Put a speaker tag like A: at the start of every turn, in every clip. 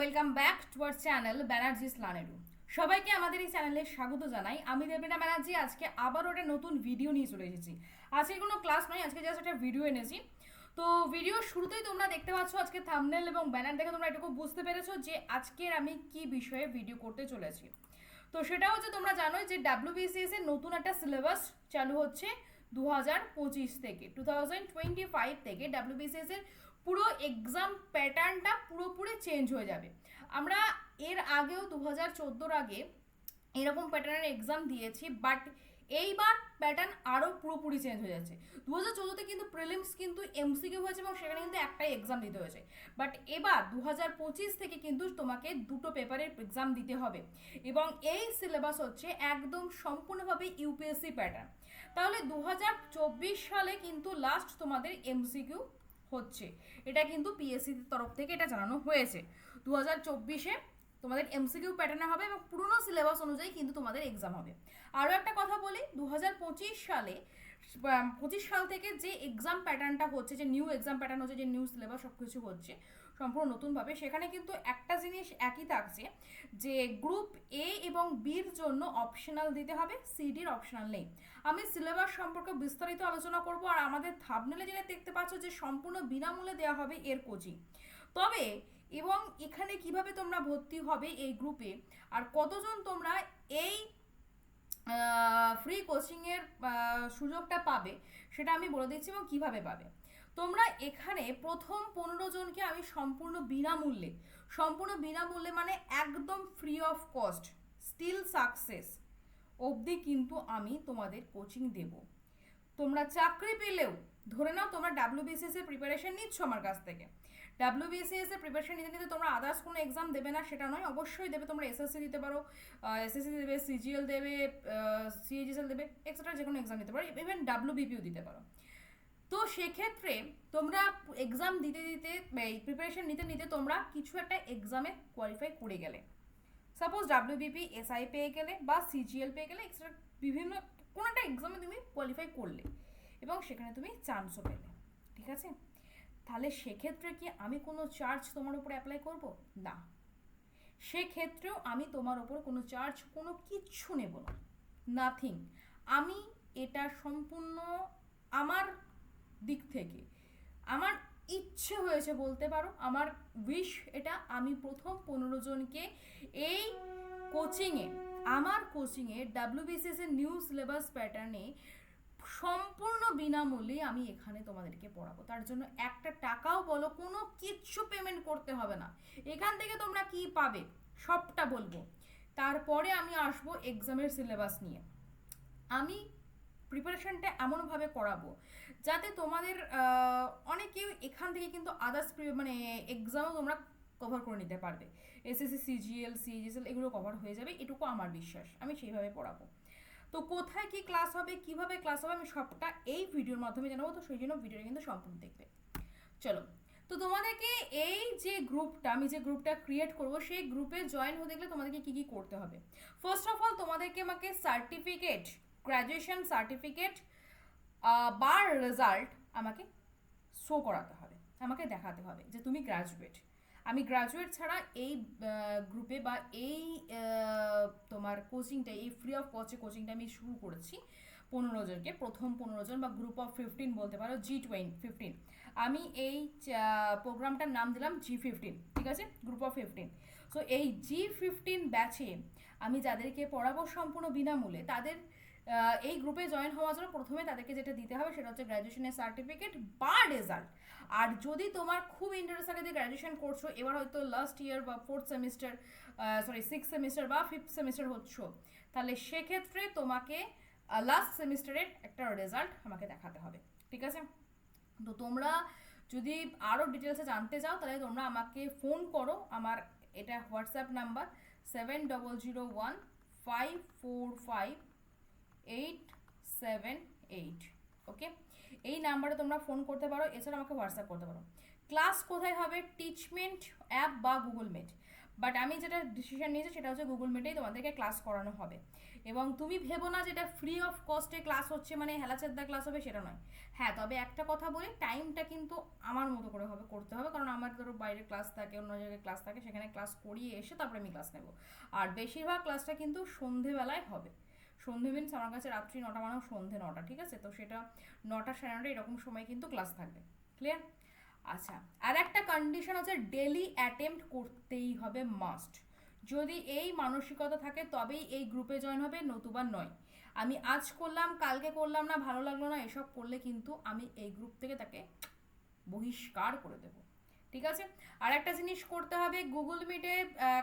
A: Welcome back to our channel Banerjee's লার্নেডু। সবাইকে আমাদের এই চ্যানেলে স্বাগত জানাই। আমি দেবলীনা ব্যানার্জি আজকে আবারও একটা নতুন ভিডিও নিয়ে চলে এসেছি। আজকে কোনো ক্লাস নয়, আজকে জাস্ট একটা ভিডিও এনেছি। তো ভিডিওর শুরুতেই তোমরা দেখতে পাচ্ছ আজকে থাম্বনেল এবং ব্যানার দেখে তোমরা এটুকু বুঝতে পেরেছো যে আজকের আমি কি বিষয়ে ভিডিও করতে চলেছি। তো সেটা হচ্ছে তোমরা জানোই যে ডাব্লিউবিসিএস এর নতুন একটা সিলেবাস চালু হচ্ছে 2025 থেকে 2025 থেকে ডাব্লিউবিসিএস এর পুরো এক্সাম প্যাটার্নটা পুরোপুরি চেঞ্জ হয়ে যাবে। আমরা এর আগেও 2014 আগে এরকম প্যাটার্নের এক্সাম দিয়েছি, বাট এইবার প্যাটার্ন আরও পুরোপুরি চেঞ্জ হয়ে যাচ্ছে। 2014তে কিন্তু প্রিলিমস কিন্তু এমসিকিউ হয়েছে এবং সেখানে কিন্তু একটাই এক্সাম দিতে হয়েছে, বাট এবার 2025 থেকে কিন্তু তোমাকে দুটো পেপারের এক্সাম দিতে হবে এবং এই সিলেবাস হচ্ছে একদম সম্পূর্ণভাবে ইউপিএসসি প্যাটার্ন। তাহলে 2024 সালে কিন্তু লাস্ট তোমাদের এমসিকিউ হচ্ছে, এটা কিন্তু পিএসসির তরফ থেকে এটা জানানো হয়েছে। 2024-এ তোমাদের এমসিকিউ প্যাটার্নে হবে এবং পুরনো সিলেবাস অনুযায়ী কিন্তু তোমাদের এক্সাম হবে। আরও একটা কথা বলি, 2025 সালে 25 সাল থেকে যে এক্সাম প্যাটার্নটা হচ্ছে, যে নিউ এক্সাম প্যাটার্ন হচ্ছে, যে নিউ সিলেবাস সব কিছু হচ্ছে সম্পূর্ণ নতুনভাবে, সেখানে কিন্তু একটা জিনিস একই থাকছে যে গ্রুপ এ এবং বির জন্য অপশনাল দিতে হবে, সিডির অপশনাল নেই। আমি সিলেবাস সম্পর্কে বিস্তারিত আলোচনা করব। আর আমাদের থাম্বনেলে যেটা দেখতে পাচ্ছ যে সম্পূর্ণ বিনামূল্যে দেওয়া হবে এর কোচিং। তবে এবং এখানে কিভাবে তোমরা ভর্তি হবে এই গ্রুপে আর কতজন তোমরা এই ফ্রি কোচিংয়ের সুযোগটা পাবে সেটা আমি বলে দিচ্ছি এবং কিভাবে পাবে। তোমরা এখানে প্রথম 15 জনকে আমি সম্পূর্ণ বিনামূল্যে মানে একদম free of cost still success অবধি কিন্তু আমি তোমাদের কোচিং দেব। তোমরা চাকরি পেলেও ধরে নাও তোমরা ডাব্লিউবিসিএস এর প্রিপারেশন নিচ্ছ আমার কাছ থেকে, ডাব্লিউবিসিএস এর প্রিপারেশন নিতে নিতে তোমরা আদার্স কোনো এক্সাম দেবে না সেটা নয়, অবশ্যই দেবে। তোমরা এসএসসি দিতে পারো, এসএসসি দেবে, সিজিএল দেবে, সিএজিএল দেবে, এক্সেট্রা যে কোনো এক্সাম দিতে পারো, ইভেন ডাব্লিউবিপিও দিতে পারো। তো সেক্ষেত্রে তোমরা এক্সাম দিতে দিতে প্রিপারেশন নিতে নিতে তোমরা কিছু একটা এক্সামে কোয়ালিফাই করে গেলে, সাপোজ ডাব্লিউবিপি এসআই পেয়ে গেলে বা সিজিএল পেয়ে গেলে, এক্সট্রা বিভিন্ন কোনো একটা এক্সামে তুমি কোয়ালিফাই করলে এবং সেখানে তুমি চান্সও পেলে, ঠিক আছে? তাহলে সেক্ষেত্রে কি আমি কোনো চার্জ তোমার উপরে অ্যাপ্লাই করব? না, সেক্ষেত্রেও আমি তোমার ওপর কোনো চার্জ কোনো কিচ্ছু নেব না, নাথিং। আমি এটা সম্পূর্ণ আমার দিক থেকে আমার ইচ্ছে হয়েছে বলতে পারো, আমার উইশ এটা, আমি প্রথম 15 জনকে এই কোচিংয়ে, আমার কোচিংয়ে ডাব্লিউবিসিএস এর নিউ সিলেবাস প্যাটার্নে সম্পূর্ণ বিনামূল্যে আমি এখানে তোমাদেরকে পড়াবো। তার জন্য একটা টাকাও বলো কোনো কিচ্ছু পেমেন্ট করতে হবে না। এখান থেকে তোমরা কি পাবে সবটা বলবো, তারপরে আমি আসবো এক্সামের সিলেবাস নিয়ে। আমি প্রিপারেশনটা এমনভাবে করাবো যাতে তোমাদের অনেকেই এখান থেকে কিন্তু আদার্স মানে এক্সামও তোমরা কভার করে নিতে পারবে। এসএসসি, সিজিএল, সিজিএল এগুলো কভার হয়ে যাবে, এটুকু আমার বিশ্বাস। আমি সেইভাবে পড়াবো। তো কোথায় কি ক্লাস হবে, কিভাবে ক্লাস হবে, আমি সবটা এই ভিডিওর মাধ্যমে জানাবো। তো সেই জন্য ভিডিওটা কিন্তু সম্পূর্ণ দেখবে। চলো, তো তোমাদেরকে এই যে গ্রুপটা, আমি যে গ্রুপটা ক্রিয়েট করবো, সেই গ্রুপে জয়েন হতে গেলে তোমাদেরকে কি কি করতে হবে? ফার্স্ট অফ অল তোমাদেরকে আমাকে সার্টিফিকেট, গ্র্যাজুয়েশন সার্টিফিকেট বা রেজাল্ট আমাকে শো করাতে হবে, আমাকে দেখাতে হবে যে তুমি গ্র্যাজুয়েট। আমি গ্র্যাজুয়েট ছাড়া এই গ্রুপে বা এই তোমার কোচিংটা, এই ফ্রি অফ কস্টে কোচিংটা আমি শুরু করেছি 15 জনকে, প্রথম 15 জন বা গ্রুপ অফ 15 বলতে পারো, G15। আমি এই প্রোগ্রামটার নাম দিলাম G15, ঠিক আছে, গ্রুপ অফ 15। সো এই G15 ব্যাচে আমি যাদেরকে পড়াবো সম্পূর্ণ বিনামূল্যে, তাদের এই গ্রুপে জয়েন হওয়ার জন্য প্রথমে তাদেরকে যেটা দিতে হবে সেটা হচ্ছে গ্র্যাজুয়েশনের সার্টিফিকেট বা রেজাল্ট। আর যদি তোমার খুব ইন্টারেস্ট থাকে যে গ্র্যাজুয়েশন করছো, এবার হয়তো লাস্ট ইয়ার বা 4th সেমিস্টার, 6th সেমিস্টার বা 5th সেমিস্টার হচ্ছ, তাহলে সেক্ষেত্রে তোমাকে লাস্ট সেমিস্টারের একটা রেজাল্ট আমাকে দেখাতে হবে, ঠিক আছে? তো তোমরা যদি আরও ডিটেলসে জানতে চাও তাহলে তোমরা আমাকে ফোন করো। আমার এটা হোয়াটসঅ্যাপ নাম্বার 7001545878। ওকে, এই নাম্বারে তোমরা ফোন করতে পারো, এছাড়া আমাকে হোয়াটসঅ্যাপ করতে পারো। ক্লাস কোথায় হবে? টিচমেন্ট অ্যাপ বা গুগল মিট, বাট আমি যেটা ডিসিশন নিয়েছি সেটা হচ্ছে গুগল মিটেই তোমাদেরকে ক্লাস করানো হবে। এবং তুমি ভেবো না যেটা ফ্রি অফ কস্টে ক্লাস হচ্ছে মানে হেলাচেদ্দা ক্লাস হবে, সেটা নয়। হ্যাঁ, তবে একটা কথা বলি, টাইমটা কিন্তু আমার মতো করে করতে হবে, কারণ আমার ধরো বাইরে ক্লাস থাকে, অন্য জায়গায় ক্লাস থাকে, সেখানে ক্লাস করিয়ে এসে তারপরে আমি ক্লাস নেব। আর বেশিরভাগ ক্লাসটা কিন্তু সন্ধেবেলায় হবে। সন্ধে মিনস আমার কাছে রাত্রি 9টা মানে সন্ধে 9টা, ঠিক আছে? তো সেটা 9টা 9:30 এরকম সময় কিন্তু ক্লাস থাকবে। ক্লিয়ার? আচ্ছা, আর একটা কন্ডিশন আছে, ডেলি অ্যাটেম্প্ট করতেই হবে মাস্ট। যদি এই মানসিকতা থাকে তবেই এই গ্রুপে জয়েন হবে, নতুবা নয়। আমি আজ করলাম কালকে করলাম না, ভালো লাগলো না, এসব করলে কিন্তু আমি এই গ্রুপ থেকে তাকে বহিষ্কার করে দেব। ঠিক আছে? আর একটা জিনিস করতে হবে, গুগল মিটে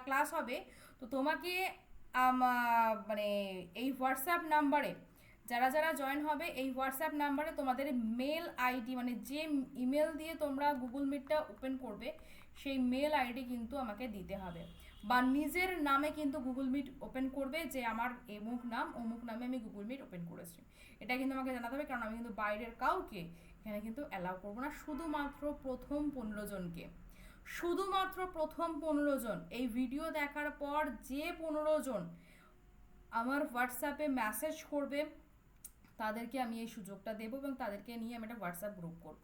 A: ক্লাস হবে, তো তোমাকে মানে এই হোয়াটসঅ্যাপ নাম্বারে যারা যারা জয়েন হবে, এই হোয়াটসঅ্যাপ নাম্বারে তোমাদের মেল আইডি, মানে যে ইমেল দিয়ে তোমরা গুগল মিটটা ওপেন করবে সেই মেল আইডি কিন্তু আমাকে দিতে হবে, বা নিজের নামে কিন্তু গুগল মিট ওপেন করবে যে আমার অমুক নাম অমুক নামে আমি গুগল মিট ওপেন করেছি। এটা কিন্তু আমাকে জানাতে হবে, কারণ আমি কিন্তু বাইরের কাউকে এখানে কিন্তু অ্যালাউ করবো না, শুধুমাত্র প্রথম 15 জনকে। শুধুমাত্র প্রথম 15 জন। এই ভিডিও দেখার পর যে 15 জন আমার হোয়াটসঅ্যাপে মেসেজ করবে তাদেরকে আমি এই সুযোগটা দেবো, এবং তাদেরকে নিয়ে আমি একটা হোয়াটসঅ্যাপ গ্রুপ করব।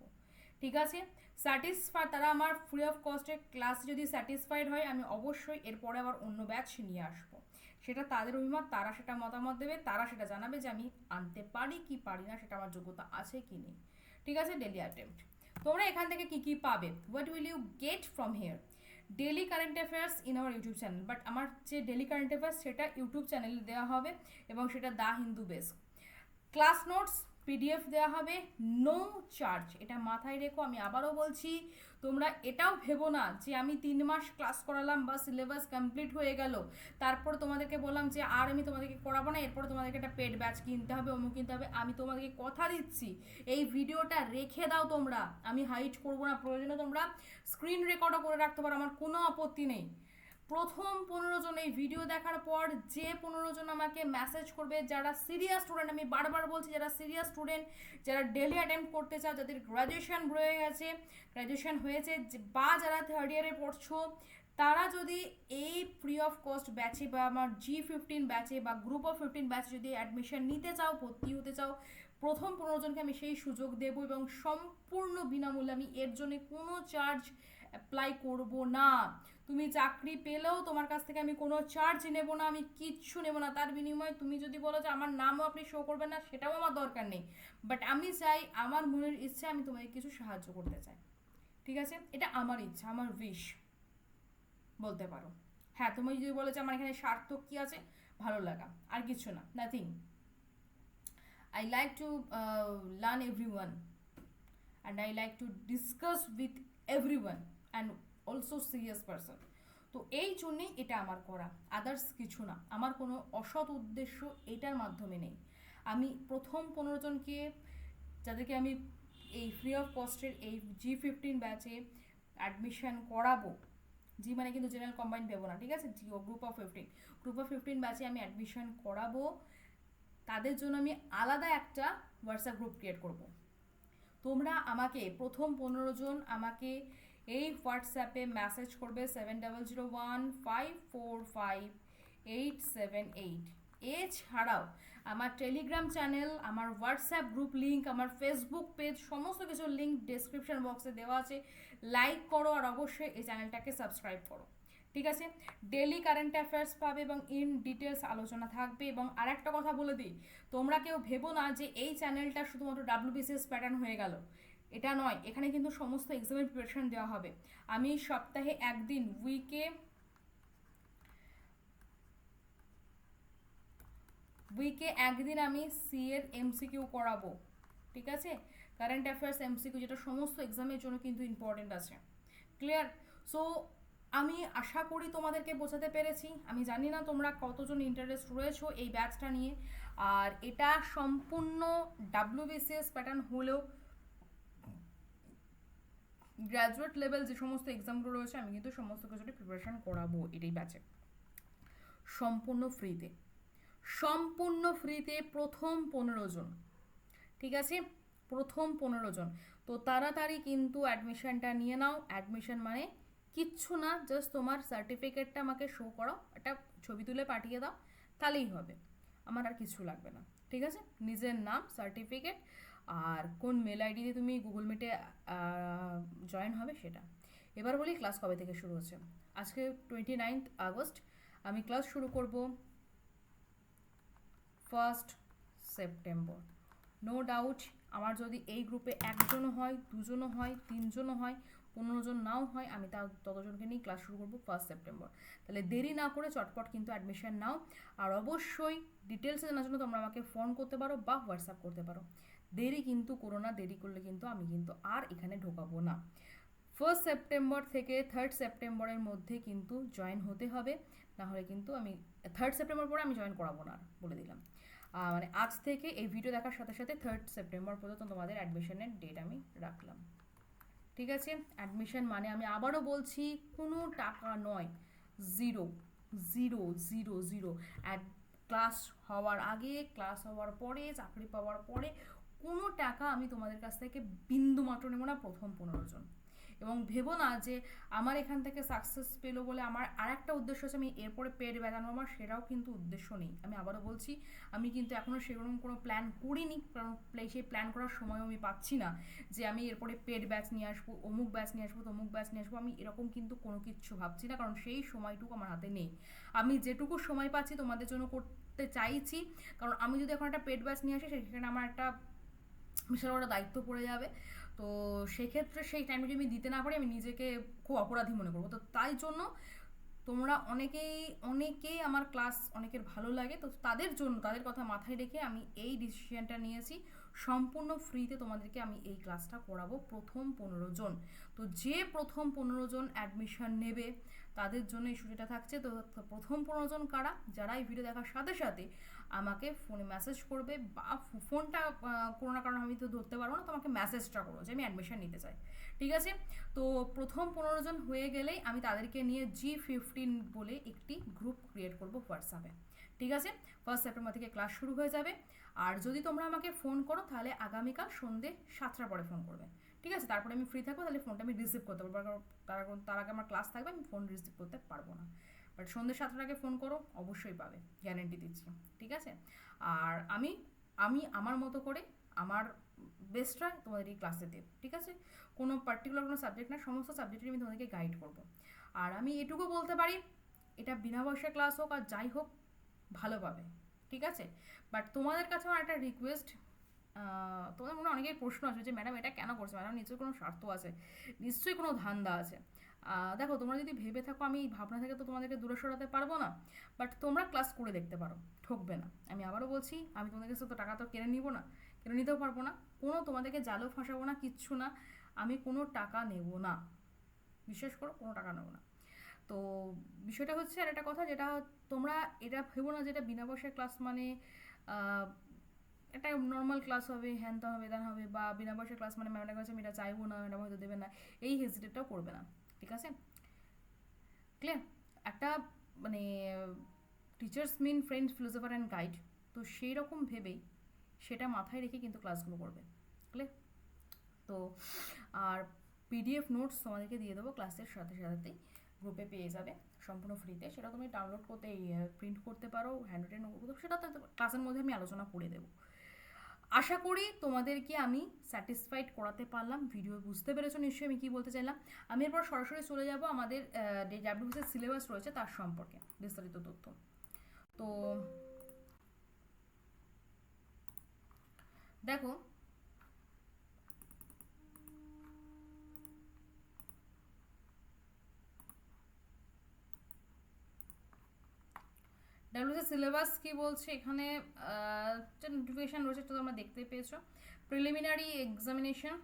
A: ঠিক আছে? স্যাটিসফাই, তারা আমার ফ্রি অফ কস্টের ক্লাস যদি স্যাটিসফাইড হয়, আমি অবশ্যই এরপরে আবার অন্য ব্যাচ নিয়ে আসবো। সেটা তাদের অভিমত, তারা সেটা মতামত দেবে, তারা সেটা জানাবে যে আমি আনতে পারি কি পারি না, সেটা আমার যোগ্যতা আছে কি নেই। ঠিক আছে? Daily attempt. তোমরা এখান থেকে কি কি পাবে? What will you get from here? Daily current affairs in our YouTube channel, but আমার যে ডেলি কারেন্ট অ্যাফেয়ার্স সেটা ইউটিউব চ্যানেলে দেওয়া হবে, এবং সেটা the Hindu base. Class notes PDF দেওয়া হবে, নো চার্জ। এটা মাথায় রেখো, আমি আবারও বলছি, তোমরা এটাও ভেবো না যে আমি 3 মাস ক্লাস করালাম বা সিলেবাস কমপ্লিট হয়ে গেল, তারপর তোমাদেরকে বললাম যে আর আমি তোমাদেরকে করাবো না, এরপর তোমাদেরকে একটা পেড ব্যাচ কিনতে হবে, অমুক কিনতে হবে। আমি তোমাদেরকে কথা দিচ্ছি, এই ভিডিওটা রেখে দাও তোমরা, আমি হাইড করবো না, প্রয়োজনে তোমরা স্ক্রিন রেকর্ডও করে রাখতে পারো, আমার কোনো আপত্তি নেই। প্রথম 15 জন এই ভিডিও দেখার পর যে 15 জন আমাকে মেসেজ করবে, যারা সিরিয়াস স্টুডেন্ট, আমি বারবার বলছি, যারা সিরিয়াস স্টুডেন্ট, যারা ডেলি অ্যাটেম্প্ট করতে চাও, যাদের গ্র্যাজুয়েশন হয়ে গেছে, গ্র্যাজুয়েশন হয়েছে, বা যারা 3rd ইয়ারে পড়ছো, তারা যদি এই ফ্রি অফ কস্ট ব্যাচে বা আমার G15 ব্যাচে বা গ্রুপ অফ 15 ব্যাচে যদি অ্যাডমিশন নিতে চাও, ভর্তি হতে চাও, প্রথম 15 জনকে আমি সেই সুযোগ দেব, এবং সম্পূর্ণ বিনামূল্যে, আমি এর জন্য কোনো চার্জ অ্যাপ্লাই করব না। তুমি চাকরি পেলেও তোমার কাছ থেকে আমি কোনো চার্জ নেব না, আমি কিচ্ছু নেব না। তার বিনিময়ে তুমি যদি বলো যে আমার নামও আপনি শো করবেন না, সেটাও আমার দরকার নেই, বাট আমি চাই, আমার মনের ইচ্ছা, আমি তোমাকে কিছু সাহায্য করতে চাই। ঠিক আছে? এটা আমার ইচ্ছা, আমার উইশ বলতে পারো। হ্যাঁ, তুমি যদি বলো যে আমার এখানে সার্থক কি আছে, ভালো লাগা, আর কিছু না, nothing. I like to learn everyone, and I like to discuss with everyone, and also serious person. তো এই জন্যেই এটা আমার করা, আদার্স কিছু না, আমার কোনো অসৎ উদ্দেশ্য এটার মাধ্যমে নেই। আমি প্রথম 15 জনকে, যাদেরকে আমি এই ফ্রি অফ কস্টের এই G15 ব্যাচে অ্যাডমিশন করাবো, জি মানে কিন্তু জেনারেল কম্বাইন্ড দেবো না, ঠিক আছে? জি ও গ্রুপ অফ 15 ব্যাচে আমি অ্যাডমিশন করাবো, তাদের জন্য আমি আলাদা একটা হোয়াটসঅ্যাপ গ্রুপ ক্রিয়েট করব। তোমরা আমাকে প্রথম 15 জন আমাকে এই হোয়াটসঅ্যাপে মেসেজ করবে 7001545878। এছাড়াও আমার টেলিগ্রাম চ্যানেল, আমার হোয়াটসঅ্যাপ গ্রুপ লিঙ্ক, আমার ফেসবুক পেজ, সমস্ত কিছুর লিঙ্ক ডেসক্রিপশন বক্সে দেওয়া আছে। লাইক করো, আর অবশ্যই এই চ্যানেলটাকে সাবস্ক্রাইব করো। ঠিক আছে? ডেলি কারেন্ট অ্যাফেয়ার্স পাবে, এবং ইন ডিটেলস আলোচনা থাকবে। এবং আরেকটা কথা বলে দিই, তোমরা কেউ ভেবো না যে এই চ্যানেলটা শুধুমাত্র WBCS প্যাটার্ন হয়ে গেল, এটা নয়। এখানে কিন্তু সমস্ত এক্সামের প্রিপারেশন দেওয়া হবে। আমি সপ্তাহে একদিন, উইকে একদিন আমি সি এর MCQ করাবো। ঠিক আছে? কারেন্ট অ্যাফেয়ার্স MCQ, যেটা সমস্ত এক্সামের জন্য কিন্তু ইম্পর্টেন্ট আছে। ক্লিয়ার? সো আমি আশা করি তোমাদেরকে বোঝাতে পেরেছি। আমি জানি না তোমরা কতজন ইন্টারেস্ট রয়েছো এই ব্যাচটা নিয়ে, আর এটা সম্পূর্ণ WBCS প্যাটার্ন হলেও গ্র্যাজুয়েট লেভেল যে সমস্ত এক্সামগুলো রয়েছে, আমি কিন্তু সমস্ত কিছুটি প্রিপারেশন করাবো এটাই ব্যাচে, সম্পূর্ণ ফ্রিতে। সম্পূর্ণ ফ্রিতে প্রথম 15 জন। ঠিক আছে? প্রথম 15 জন। তো তাড়াতাড়ি কিন্তু অ্যাডমিশনটা নিয়ে নাও। অ্যাডমিশন মানে কিচ্ছু না, জাস্ট তোমার সার্টিফিকেটটা আমাকে শো করো, একটা ছবি তুলে পাঠিয়ে দাও, তাহলেই হবে। আমার আর কিছু লাগবে না, ঠিক আছে? নিজের নাম, সার্টিফিকেট, আর কোন মেল আইডি দিয়ে তুমি গুগল মিটে জয়েন হবে সেটা। এবার বলি ক্লাস কবে থেকে শুরু হচ্ছে। আজকে 29 আগস্ট, আমি ক্লাস শুরু করব 1 সেপ্টেম্বর। নো ডাউট আমার যদি এই গ্রুপে একজনও হয়, দুজনও হয়, তিনজনও হয়, 15 জন নাও হয়, আমি ততজনকে নিয়ে ক্লাস শুরু করবো 1 সেপ্টেম্বর। তাহলে দেরি না করে চটপট কিন্তু অ্যাডমিশন নাও। আর অবশ্যই ডিটেলসে জানার জন্য তোমরা আমাকে ফোন করতে পারো বা হোয়াটসঅ্যাপ করতে পারো। দেরি কিন্তু করো না, দেরি করলে কিন্তু আমি কিন্তু আর এখানে ঢোকাবো না। 1 সেপ্টেম্বর থেকে 3 সেপ্টেম্বরের মধ্যে কিন্তু জয়েন হতে হবে, না হলে কিন্তু আমি 3 সেপ্টেম্বর পরে আমি জয়েন করাবো না, বলে দিলাম। মানে আজ থেকে এই ভিডিও দেখার সাথে সাথে 3 সেপ্টেম্বর পর্যন্ত তোমাদের অ্যাডমিশনের ডেট আমি রাখলাম, ঠিক আছে? অ্যাডমিশন মানে আমি আবারও বলছি, কোনো টাকা নয়, zero zero zero zero. Class হওয়ার আগে, ক্লাস হওয়ার পরে, চাকরি পাওয়ার পরে কোনো টাকা আমি তোমাদের কাছ থেকে বিন্দু মাত্র নেবো না প্রথম 15 জন। এবং ভেবো না যে আমার এখান থেকে সাকসেস পেলো বলে আমার আর একটা উদ্দেশ্য আছে আমি এরপরে পেড বেড়ানো, আমার সেটাও কিন্তু উদ্দেশ্য নেই। আমি আবারও বলছি, আমি কিন্তু এখনও সেরকম কোনো প্ল্যান করিনি, কারণ সেই প্ল্যান করার সময়ও আমি পাচ্ছি না যে আমি এরপরে পেড ব্যাচ নিয়ে আসবো, অমুক ব্যাচ নিয়ে আসবো, তমুক ব্যাচ নিয়ে আসবো। আমি এরকম কিন্তু কোনো কিছু ভাবছি না, কারণ সেই সময়টুকু আমার হাতে নেই। আমি যেটুকু সময় পাচ্ছি তোমাদের জন্য করতে চাইছি, কারণ আমি যদি এখন একটা পেড ব্যাচ নিয়ে আসি সেখানে আমার একটা বিশাল বড় দায়িত্ব পড়ে যাবে। তো সেক্ষেত্রে সেই টাইমটা যদি আমি দিতে না পারি, আমি নিজেকে খুব অপরাধী মনে করবো। তো তাই জন্য তোমরা অনেকেই আমার ক্লাস অনেকের ভালো লাগে, তো তাদের জন্য, তাদের কথা মাথায় রেখে আমি এই ডিসিশনটা নিয়েছি, সম্পূর্ণ ফ্রিতে তোমাদেরকে আমি এই ক্লাসটা করাবো প্রথম 15 জন। তো যে প্রথম 15 জন অ্যাডমিশন নেবে তাদের জন্য এই সুযোগটা থাকছে। তো প্রথম 15 জন কারা, যারা এই ভিডিও দেখার সাথে সাথে আমাকে ফোনে মেসেজ করবে, বা ফোনটা কোনো না কারণ আমি তো ধরতে পারবো না, তো আমাকে মেসেজটা করো যে আমি অ্যাডমিশন নিতে চাই, ঠিক আছে? তো প্রথম 15 জন হয়ে গেলেই আমি তাদেরকে নিয়ে G15 বলে একটি গ্রুপ ক্রিয়েট করব হোয়াটসঅ্যাপে, ঠিক আছে? 1 সেপ্টেম্বর থেকে ক্লাস শুরু হয়ে যাবে। আর যদি তোমরা আমাকে ফোন করো তাহলে আগামীকাল সন্ধ্যে 7টার পরে ফোন করবে, ঠিক আছে? তারপরে আমি ফ্রি থাকবো, তাহলে ফোনটা আমি রিসিভ করতে পারবো, কারণ তার আগে আমার ক্লাস থাকবে, আমি ফোন রিসিভ করতে পারবো না। বাট সন্ধ্যে 7টার আগে ফোন করো, অবশ্যই পাবে, গ্যারেন্টি দিচ্ছি, ঠিক আছে? আর আমি আমার মতো করে আমার বেস্টটা তোমাদের এই ক্লাসে দেব, ঠিক আছে? কোনো পার্টিকুলার কোনো সাবজেক্ট না, সমস্ত সাবজেক্টে আমি তোমাদেরকে গাইড করব। আর আমি এটুকু বলতে পারি, এটা বিনা পয়সা ক্লাস হোক আর যাই হোক, ভালো পাবে, ঠিক আছে? বাট তোমাদের কাছে আমার একটা রিকোয়েস্ট, তোমাদের মনে অনেকেই প্রশ্ন আছে যে ম্যাডাম এটা কেন করছে, ম্যাডাম নিশ্চয়ই কোনো স্বার্থ আছে, নিশ্চয়ই কোনো ধান্দা আছে। দেখো, তোমরা যদি ভেবে থাকো আমি এই ভাবনা থেকে তো তোমাদেরকে দূরে সরাতে পারবো না, বাট তোমরা ক্লাস করে দেখতে পারো, ঠকবে না। আমি আবারও বলছি, আমি তোমাদের কাছে তো টাকা তো কেড়ে নিবো না, কেড়ে নিতেও পারবো না, কোনো তোমাদেরকে জালও ফাঁসাবো না, কিচ্ছু না। আমি কোনো টাকা নেব না, বিশ্বাস করো, কোনো টাকা নেব না। তো বিষয়টা হচ্ছে আর একটা কথা, যেটা তোমরা এটা ভেবো না যেটা বিনা পয়সার ক্লাস মানে একটা নর্মাল ক্লাস হবে, হ্যান তা হবে, দেন হবে, বা বিনা পয়সার ক্লাস মানে ম্যাডামের কাছে আমি এটা চাইবো না, ম্যাডাম হয়তো দেবে না, এই হেজিটেটটাও করবে না, ঠিক আছে? ক্লিয়ার? একটা মানে teachers mean friend, philosopher and guide, তো সেই রকম ভেবেই সেটা মাথায় রেখে কিন্তু ক্লাসগুলো করবে, ক্লিয়ার? তো আর পিডিএফ নোটস তোমাদেরকে দিয়ে দেবো ক্লাসের সাথে সাথেই, গ্রুপে পেয়ে যাবে সম্পূর্ণ ফ্রিতে। সেটা তুমি ডাউনলোড করতে, প্রিন্ট করতে পারো, হ্যান্ড রিটেন করতে, সেটা তো ক্লাসের মধ্যে আমি আলোচনা করে দেবো। আশা করি তোমাদেরকে আমি স্যাটিসফাইড করাতে পারলাম। ভিডিও বুঝতে পেরেছো নিশ্চয়ই আমি কী বলতে চাইলাম। আমি এরপর সরাসরি চলে যাব আমাদের যে ডাব্লিউবিসিএস সিলেবাস রয়েছে তার সম্পর্কে বিস্তারিত তথ্য। তো দেখো, ডাব্লিউবিসিএস সিলেবাস কি বলছে এখানে, যে নোটিফিকেশান রয়েছে তো তোমরা দেখতে পেয়েছো। প্রিলিমিনারি এক্সামিনেশন,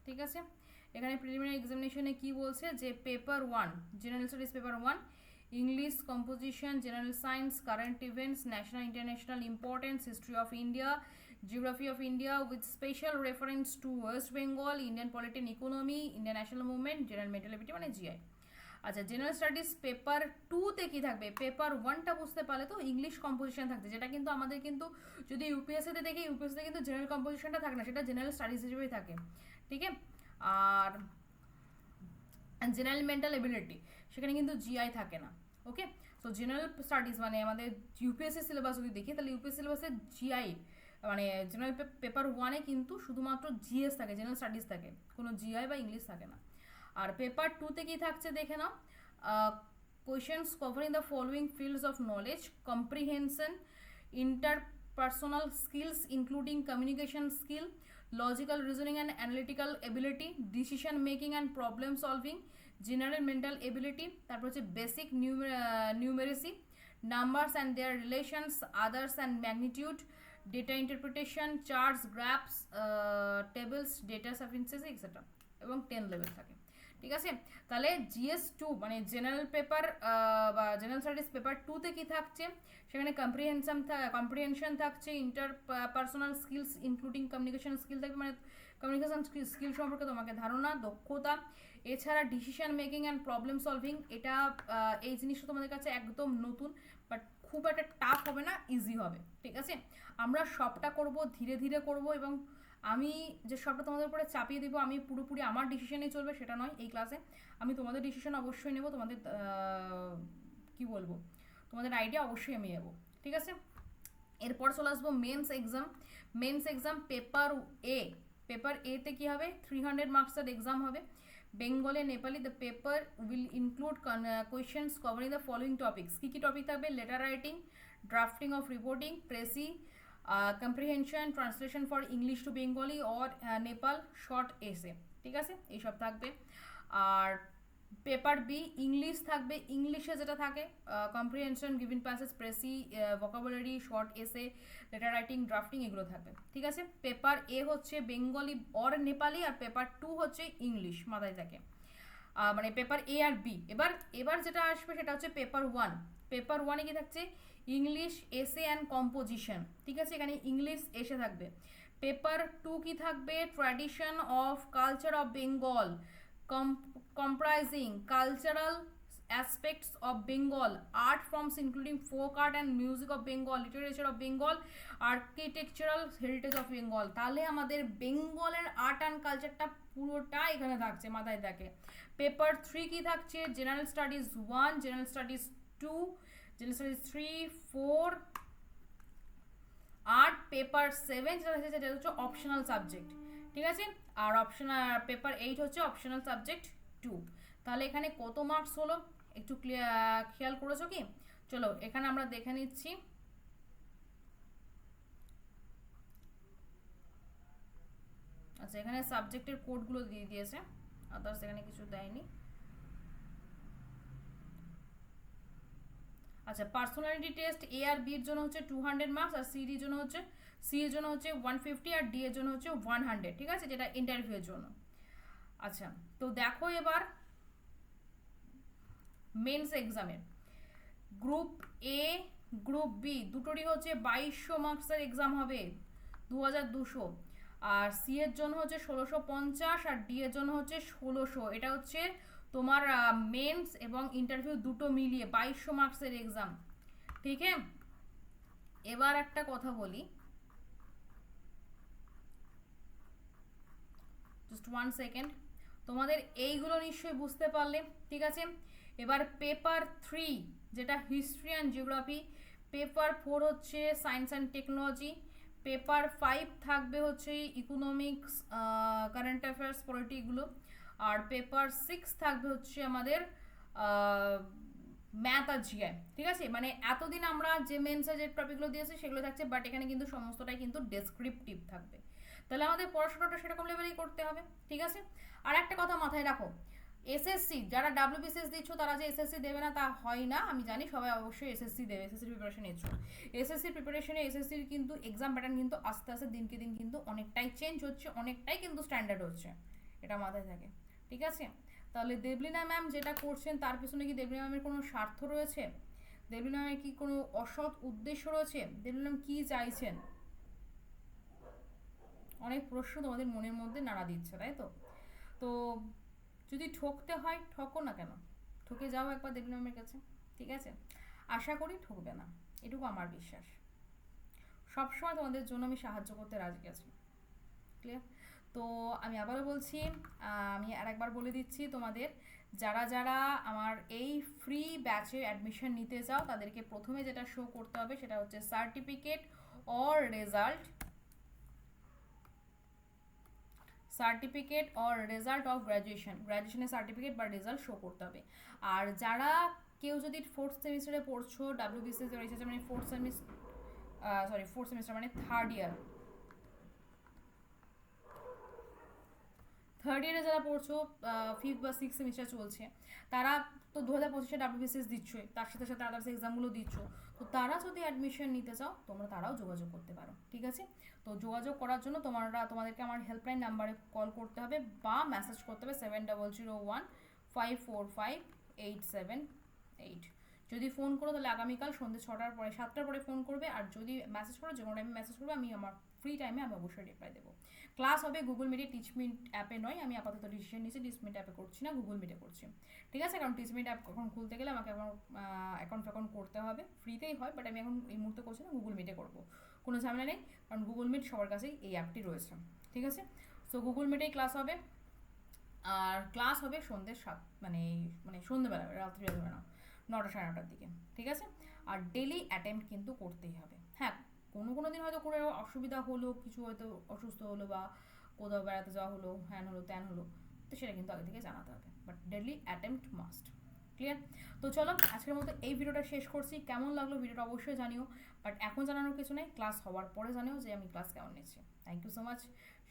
A: ঠিক আছে? এখানে প্রিলিমিনারি এক্সামিনেশনে কি বলছে যে paper 1, general studies paper 1, English composition, general science, current events, national international importance, history of India, geography of India with special reference to West Bengal, Indian polity and economy, Indian national movement, general mental ability মানে GI. আচ্ছা, general studies paper 2তে কি থাকবে? Paper 1টা বুঝতে পারলে তো English composition থাকছে, যেটা কিন্তু আমাদের কিন্তু যদি ইউপিএসসিতে দেখি, ইউপিএসসিতে কিন্তু জেনারেল কম্পোজিশনটা থাকে না, সেটা জেনারেল স্টাডিজ হিসেবেই থাকে, ঠিক আছে? আর জেনারেল মেন্টাল এবিলিটি সেখানে কিন্তু জিআই থাকে না, ওকে, তো জেনারেল স্টাডিজ মানে আমাদের ইউপিএসসি সিলেবাস যদি দেখি তাহলে ইউপিএসসি সিলেবাসে জিআই মানে জেনারেল পেপার 1-এ কিন্তু শুধুমাত্র জিএস থাকে, জেনারেল স্টাডিজ থাকে, কোনো জিআই বা ইংলিশ থাকে না। আর পেপার 2-তে কি থাকছে দেখে নাও, questions covering the following fields of knowledge, comprehension, interpersonal skills including communication skill, logical reasoning and analytical ability, decision making and problem solving, general mental ability, তারপর হচ্ছে basic numeracy, numbers and their relations, others and magnitude, data interpretation, charts, graphs, tables, data sufficiency etc. এবং 10 level থাকে। ঠিক আছে, তাহলে GS 2 মানে general paper বা general studies paper 2-তে কি থাকছে, সেখানে কম্প্রিহেনশন থাকছে, interpersonal skills including communication skill থাকবে, মানে কমিউনিকেশন স্কিল সম্পর্কে তোমাকে ধারণা, দক্ষতা, এছাড়া decision making and problem solving. এটা এই জিনিসটা তোমাদের কাছে একদম নতুন, বাট খুব একটা টাফ হবে না, ইজি হবে। ঠিক আছে, আমরা সবটা করব, ধীরে ধীরে করব, এবং আমি যে সবটা তোমাদের উপরে চাপিয়ে দেবো, আমি পুরোপুরি আমার ডিসিশনেই চলবে সেটা নয়। এই ক্লাসে আমি তোমাদের ডিসিশন অবশ্যই নেব, তোমাদের কি বলবো, তোমাদের আইডিয়া অবশ্যই আমি নেব। ঠিক আছে, এরপর চলে আসবো mains exam. Mains exam paper A, paper এতে কী হবে, 300 মার্কসের এক্সাম হবে, Bengali Nepali. The paper will include questions covering the following topics. কী কী টপিক থাকবে, letter writing, drafting of reporting, precis, comprehension, translation for English to Bengali or Nepal, short essay। ঠিক আছে, এইসব থাকবে। আর পেপার বি ইংলিশ থাকবে, ইংলিশে যেটা থাকে comprehension, given passage, precis, vocabulary, short essay, letter writing, drafting, এগুলো থাকবে। ঠিক আছে, পেপার এ হচ্ছে বেঙ্গলি অর নেপালি, আর পেপার 2 হচ্ছে ইংলিশ, মাথায় থাকে, মানে পেপার এ আর বি। এবার যেটা আসবে সেটা হচ্ছে পেপার 1। পেপার 1-এ কি থাকছে, ইংলিশ, এসে অ্যান্ড কম্পোজিশন। ঠিক আছে, এখানে ইংলিশ এসে থাকবে। পেপার 2 কি থাকবে, tradition of culture of Bengal, comprising cultural aspects of Bengal, art forms including folk art and music of Bengal, literature of Bengal, architectural heritage of Bengal। তাহলে আমাদের বেঙ্গলের আর্ট অ্যান্ড কালচারটা পুরোটা এখানে থাকছে, মাথায় থাকে। পেপার 3 কি থাকছে, general studies 1, general studies 2, general studies 3, 4, 8, paper 7 যেটা হচ্ছে অপশনাল সাবজেক্ট। ঠিক আছে, আর অপশনাল পেপার 8 হচ্ছে অপশনাল সাবজেক্ট 2। তাহলে এখানে কত মার্কস হলো একটু খেয়াল করেছো কি? চলো এখানে আমরা দেখে নিচ্ছি। আচ্ছা, এখানে সাবজেক্টের কোডগুলো দিয়ে দিয়েছে, আদার্স এখানে কিছু দেয়নি। আচ্ছা, পার্সোনালিটি টেস্ট এ আর বি এর জন্য হচ্ছে 200 মার্কস, আর সি এর জন্য হচ্ছে 150, আর ডি এর জন্য হচ্ছে 100। ঠিক আছে, যেটা ইন্টারভিউয়ের জন্য। আচ্ছা, তো দেখো এবার মেন্স এক্সামের গ্রুপ এ, গ্রুপ বি দুটোরই হচ্ছে 2200 মার্কসের এক্সাম হবে, 2200। আর সি এর জন্য হচ্ছে 1650, আর ডি এর জন্য হচ্ছে 1600। এটা হচ্ছে তোমার মেন্স এবং ইন্টারভিউ দুটো মিলিয়ে 2200 মার্কসের এক্সাম। ঠিক আছে, এবার একটা কথা বলি, জাস্ট 1 সেকেন্ড, তোমাদের এইগুলো নিশ্চয়ই বুঝতে পারলে। ঠিক আছে, এবার পেপার 3 যেটা হিস্ট্রি অ্যান্ড জিওগ্রাফি, পেপার 4 হচ্ছে সায়েন্স অ্যান্ড টেকনোলজি, পেপার 5 থাকবে হচ্ছে ইকোনমিক্স, কারেন্ট অ্যাফেয়ার্স, পলিটিগুলো, আর পেপার 6 থাকবে হচ্ছে আমাদের ম্যাথ আর জিআই। ঠিক আছে, মানে এতদিন আমরা যে মেন্সে যে টপিকগুলো দিয়েছি সেগুলো থাকছে, বাট এখানে কিন্তু সমস্তটাই কিন্তু ডেসক্রিপটিভ থাকবে। তাহলে আমাদের পড়াশোনাটা সেরকম লেভেলেই করতে হবে। ঠিক আছে, আর একটা কথা মাথায় রাখো, এসএসসি যারা ডাব্লিউবিসিএস দিচ্ছ তারা যে এসএসসি দেবে না তা হয় না, আমি জানি সবাই অবশ্যই এসএসসি দেবে, এসএসসির প্রিপারেশন নিচ্ছ। এসএসসির প্রিপারেশনে এসএসসির কিন্তু এক্সাম প্যাটার্ন কিন্তু আস্তে আস্তে দিনকে দিন কিন্তু অনেকটাই চেঞ্জ হচ্ছে, অনেকটাই কিন্তু স্ট্যান্ডার্ড হচ্ছে, এটা মাথায় থাকে। ঠিক আছে, তাহলে দেবলিনা ম্যাম যেটা করছেন তার পিছনে কি দেবলিনা ম্যামের কোনো স্বার্থ রয়েছে, দেবলিনা ম্যামের কি কোনো অসৎ উদ্দেশ্য রয়েছে, দেবলিনা ম্যাম কী চাইছেন? অনেক প্রশ্ন তোমাদের মনের মধ্যে নাড়া দিচ্ছে, তাই তো? তো যদি ঠকতে হয় ঠকো না কেন, ঠকে যাও একবার দেবী ম্যামের কাছে। ঠিক আছে, আশা করি ঠকবে না, এটুকু আমার বিশ্বাস। সবসময় তোমাদের জন্য আমি সাহায্য করতে রাজি আছি। ক্লিয়ার? তো আমি আবারও বলছি, আমি আর একবার বলে দিচ্ছি তোমাদের যারা যারা আমার এই ফ্রি ব্যাচে অ্যাডমিশন নিতে চাও তাদেরকে প্রথমে যেটা শো করতে হবে সেটা হচ্ছে সার্টিফিকেট অর রেজাল্ট অফ গ্র্যাজুয়েশনের সার্টিফিকেট বা রেজাল্ট শো করতে হবে। আর যারা কেউ যদি ফোর্থ সেমিস্টারে পড়ছো, ডাব্লিউবিসিএস মানে ফোর্থ সেমিস্টার মানে থার্ড ইয়ারে যারা পড়ছো, ফিফথ বা সিক্স সেমিস্টার চলছে, তারা তো 2025-এ ডাব্লিউবিসিএস দিচ্ছই, তার সাথে সাথে আদার্স এক্সামগুলো দিচ্ছ। তো তারা যদি অ্যাডমিশন নিতে চাও তারাও যোগাযোগ করতে পারো, ঠিক আছে? তো যোগাযোগ করার জন্য তোমাদেরকে আমার হেল্পলাইন নাম্বারে কল করতে হবে বা মেসেজ করতে হবে 7001545878। যদি ফোন করো তাহলে আগামীকাল সন্ধ্যে 6টার পরে 7টার পরে ফোন করবে, আর যদি মেসেজ করো যে কোনো টাইমে মেসেজ করবে, আমি আমার ফ্রি টাইমে আমি অবশ্যই রিপ্লাই দেবো। ক্লাস হবে গুগল মিটে, টিচমিন্ট অ্যাপে নয়। আমি আপাতত ডিসিশন নিয়েছি টিচমিন্ট অ্যাপে করছি না, গুগল মিটে করছি, ঠিক আছে? কারণ টিচমিন্ট অ্যাপ এখন খুলতে গেলে আমাকে এখন অ্যাকাউন্ট করতে হবে, ফ্রিতেই হয়, বাট আমি এখন এই মুহূর্তে করছি না, গুগল মিটে করবো, কোনো ঝামেলা নেই, কারণ গুগল মিট সবার কাছেই এই অ্যাপটি রয়েছে, ঠিক আছে? সো গুগল মিটেই ক্লাস হবে, আর ক্লাস হবে সন্ধ্যে মানে সন্ধ্যেবেলা, রাত্রিবেলা না, 9টা 9:30টার দিকে, ঠিক আছে? আর ডেলি অ্যাটেম্প্ট কিন্তু করতেই হবে। হ্যাঁ, কোনো দিন হয়তো কোনো অসুবিধা হলো, কিছু হয়তো অসুস্থ হলো বা কোথাও বেড়াতে যাওয়া হলো, হ্যান হলো ত্যান হলো, তো সেটা কিন্তু আগে থেকে জানাতে হবে, but daily attempt must. Clear? তো চলো আজকের মতো এই ভিডিওটা শেষ করছি। কেমন লাগলো ভিডিওটা অবশ্যই জানিও, বাট এখন জানানোর কিছু নেই, ক্লাস হওয়ার পরে জানিও যে আমি ক্লাস কেমন নিচ্ছি। Thank you so much.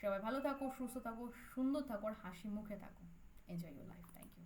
A: সবাই ভালো থাকো, সুস্থ থাকো, সুন্দর থাকো, আর হাসি মুখে থাকো। Enjoy your life. Thank you.